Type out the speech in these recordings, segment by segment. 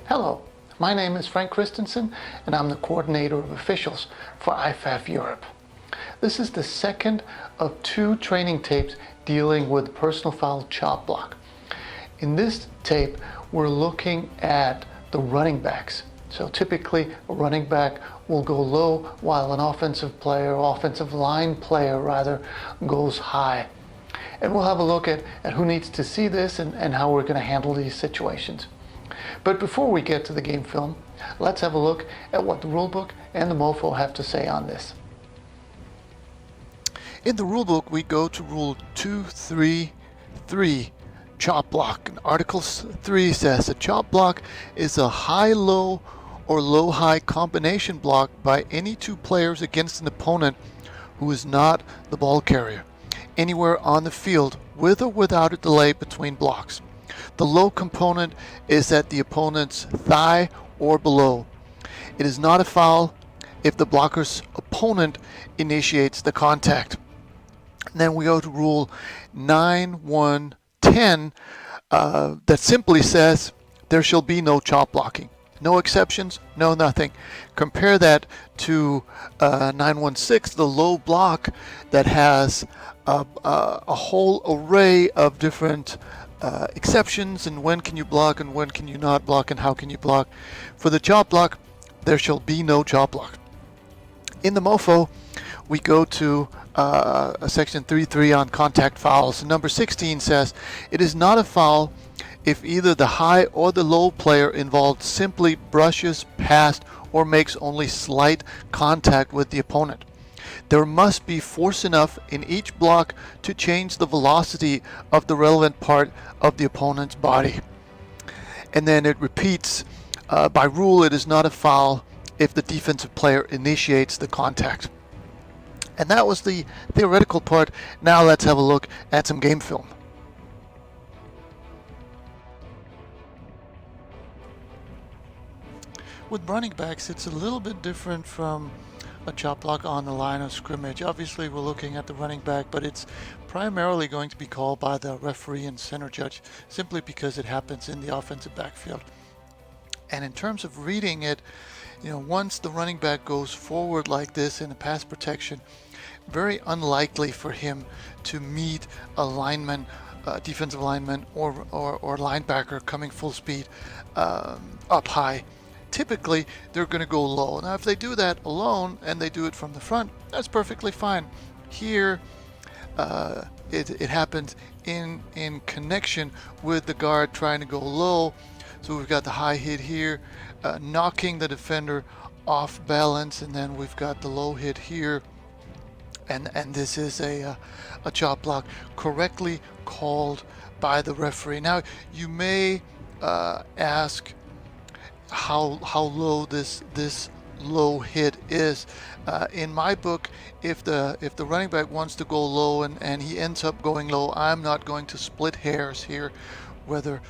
Hello, my name is Frank Christensen and I'm the coordinator of officials for IFAF Europe. This is the second of 2 training tapes dealing with personal foul chop block. In this tape, we're looking at the running backs. So typically a running back will go low while an offensive line player rather, goes high. And we'll have a look at who needs to see this and how we're going to handle these situations. But before we get to the game film, let's have a look at what the rulebook and the MoFo have to say on this. In the rulebook, we go to Rule 233, chop block. And Article 3 says a chop block is a high-low or low-high combination block by any 2 players against an opponent who is not the ball carrier, anywhere on the field, with or without a delay between blocks. The low component is at the opponent's thigh or below. It is not a foul if the blocker's opponent initiates the contact. And then we go to Rule 9.1.10 that simply says there shall be no chop blocking. No exceptions, no nothing. Compare that to 9.1.6, the low block that has a whole array of different exceptions and when can you block and when can you not block and how can you block. For the chop block, there shall be no chop block. In the MoFo, we go to section 3.3 on contact fouls. Number 16 says, it is not a foul if either the high or the low player involved simply brushes past or makes only slight contact with the opponent. There must be force enough in each block to change the velocity of the relevant part of the opponent's body. And then it repeats, by rule it is not a foul if the defensive player initiates the contact. And that was the theoretical part. Now let's have a look at some game film. With running backs, it's a little bit different from a chop block on the line of scrimmage. Obviously, we're looking at the running back, but it's primarily going to be called by the referee and center judge simply because it happens in the offensive backfield. And in terms of reading it, once the running back goes forward like this in a pass protection, very unlikely for him to meet a lineman, defensive lineman or linebacker coming full speed up high. Typically, they're going to go low. Now, if they do that alone and they do it from the front, that's perfectly fine. Here, it happens in connection with the guard trying to go low. So we've got the high hit here, knocking the defender off balance, and then we've got the low hit here. And this is a chop block correctly called by the referee. Now, you may ask how low this low hit is. In my book, if the running back wants to go low and he ends up going low, I'm not going to split hairs here whether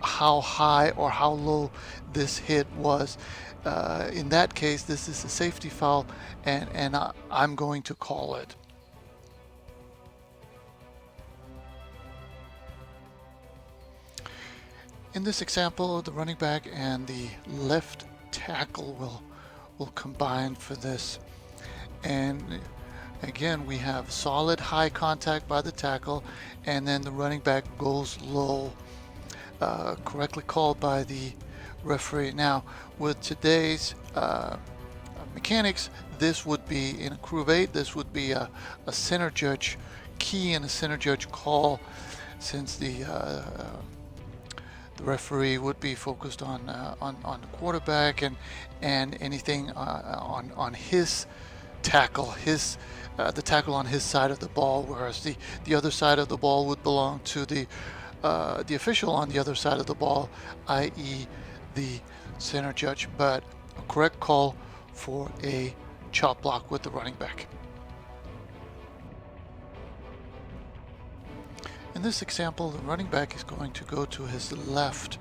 how high or how low this hit was. In that case, this is a safety foul and I'm going to call it. In this example, the running back and the left tackle will combine for this. And again, we have solid high contact by the tackle, and then the running back goes low, correctly called by the referee. Now, with today's mechanics, this would be in a crew of 8. This would be a center judge key and a center judge call, since the referee would be focused on the quarterback and anything on his tackle, the tackle on his side of the ball, whereas the other side of the ball would belong to the official on the other side of the ball, i.e. the center judge. But a correct call for a chop block with the running back. In this example, the running back is going to go to his left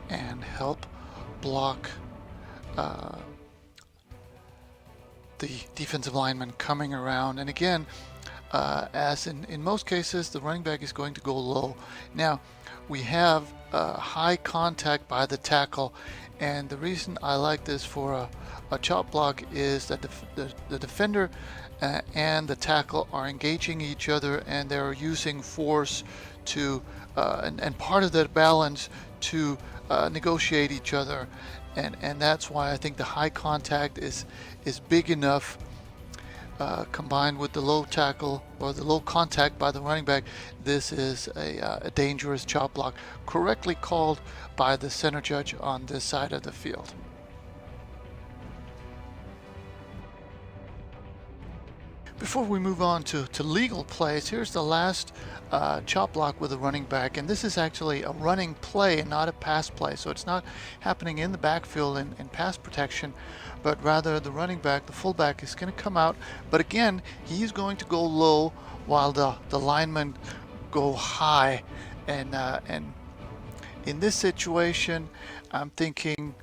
and help block the defensive lineman coming around. And again, as in most cases the running back is going to go low. Now we have high contact by the tackle, and the reason I like this for a chop block is that the defender and the tackle are engaging each other, and they're using force to and part of that balance to negotiate each other, and that's why I think the high contact is big enough, combined with the low tackle or the low contact by the running back. This is a dangerous chop block, correctly called by the center judge on this side of the field. Before we move on to legal plays, here's the last chop block with a running back, and this is actually a running play and not a pass play. So it's not happening in the backfield in pass protection, but rather the running back, the fullback, is going to come out, but again he's going to go low while the linemen go high, and in this situation I'm thinking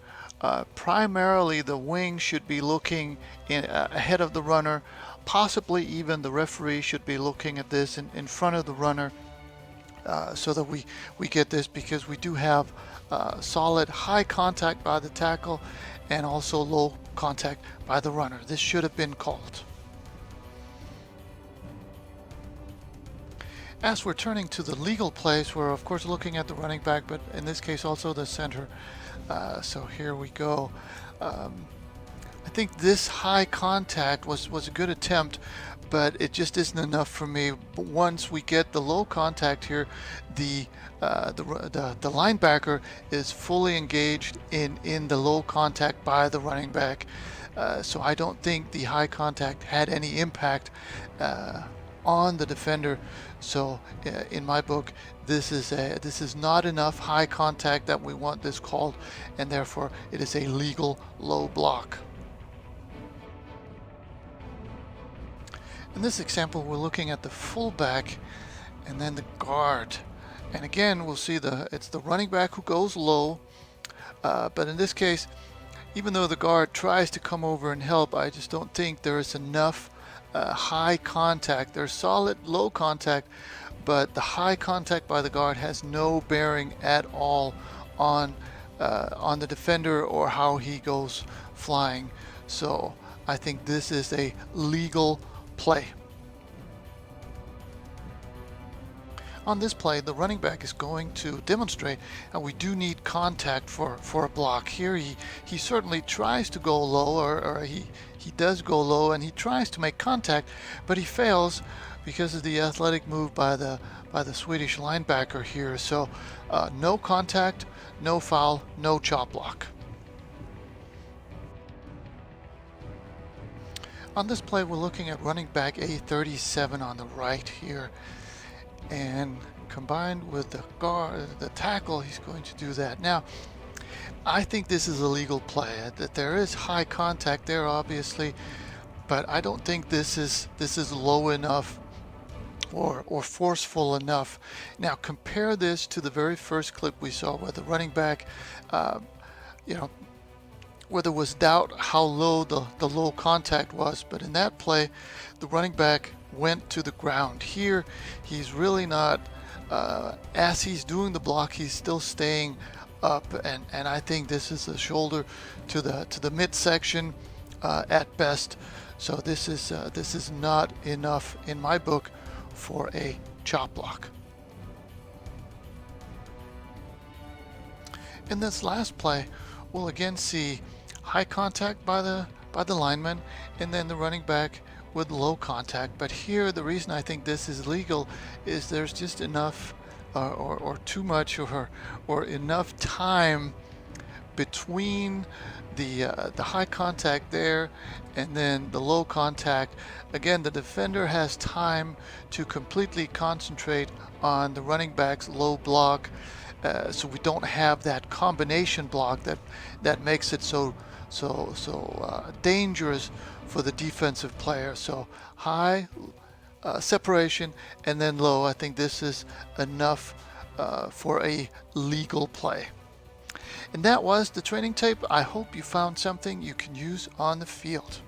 primarily the wing should be looking ahead of the runner. Possibly even the referee should be looking at this in front of the runner, so that we get this, because we do have solid high contact by the tackle and also low contact by the runner. This should have been called. As we're turning to the legal plays, we're of course looking at the running back, but in this case also the center. So here we go. I think this high contact was a good attempt, but it just isn't enough for me. But once we get the low contact here, the linebacker is fully engaged in the low contact by the running back. So I don't think the high contact had any impact on the defender. So in my book, this is not enough high contact that we want this called, and therefore it is a legal low block. In this example, we're looking at the fullback and then the guard, and again we'll see it's the running back who goes low, but in this case, even though the guard tries to come over and help, I just don't think there is enough high contact. There's solid low contact, but the high contact by the guard has no bearing at all on the defender or how he goes flying. So I think this is a legal play. On this play, the running back is going to demonstrate, and we do need contact for a block. Here he certainly tries to go low, or he does go low, and he tries to make contact, but he fails because of the athletic move by the Swedish linebacker here. So no contact, no foul, no chop block. On this play, we're looking at running back A37 on the right here, and combined with the guard, the tackle, he's going to do that. Now, I think this is a legal play. That there is high contact there, obviously, but I don't think this is low enough or forceful enough. Now, compare this to the very first clip we saw where the running back, where there was doubt how low the low contact was, but in that play the running back went to the ground. Here he's really not, as he's doing the block, he's still staying up, and I think this is a shoulder to the midsection at best. So this is not enough in my book for a chop block. In this last play, we'll again see high contact by the lineman, and then the running back with low contact. But here, the reason I think this is legal is there's just enough or too much or enough time between the high contact there and then the low contact. Again, the defender has time to completely concentrate on the running back's low block, so we don't have that combination block that makes it so dangerous for the defensive player. So high separation and then low. I think this is enough for a legal play. And that was the training tape. I hope you found something you can use on the field.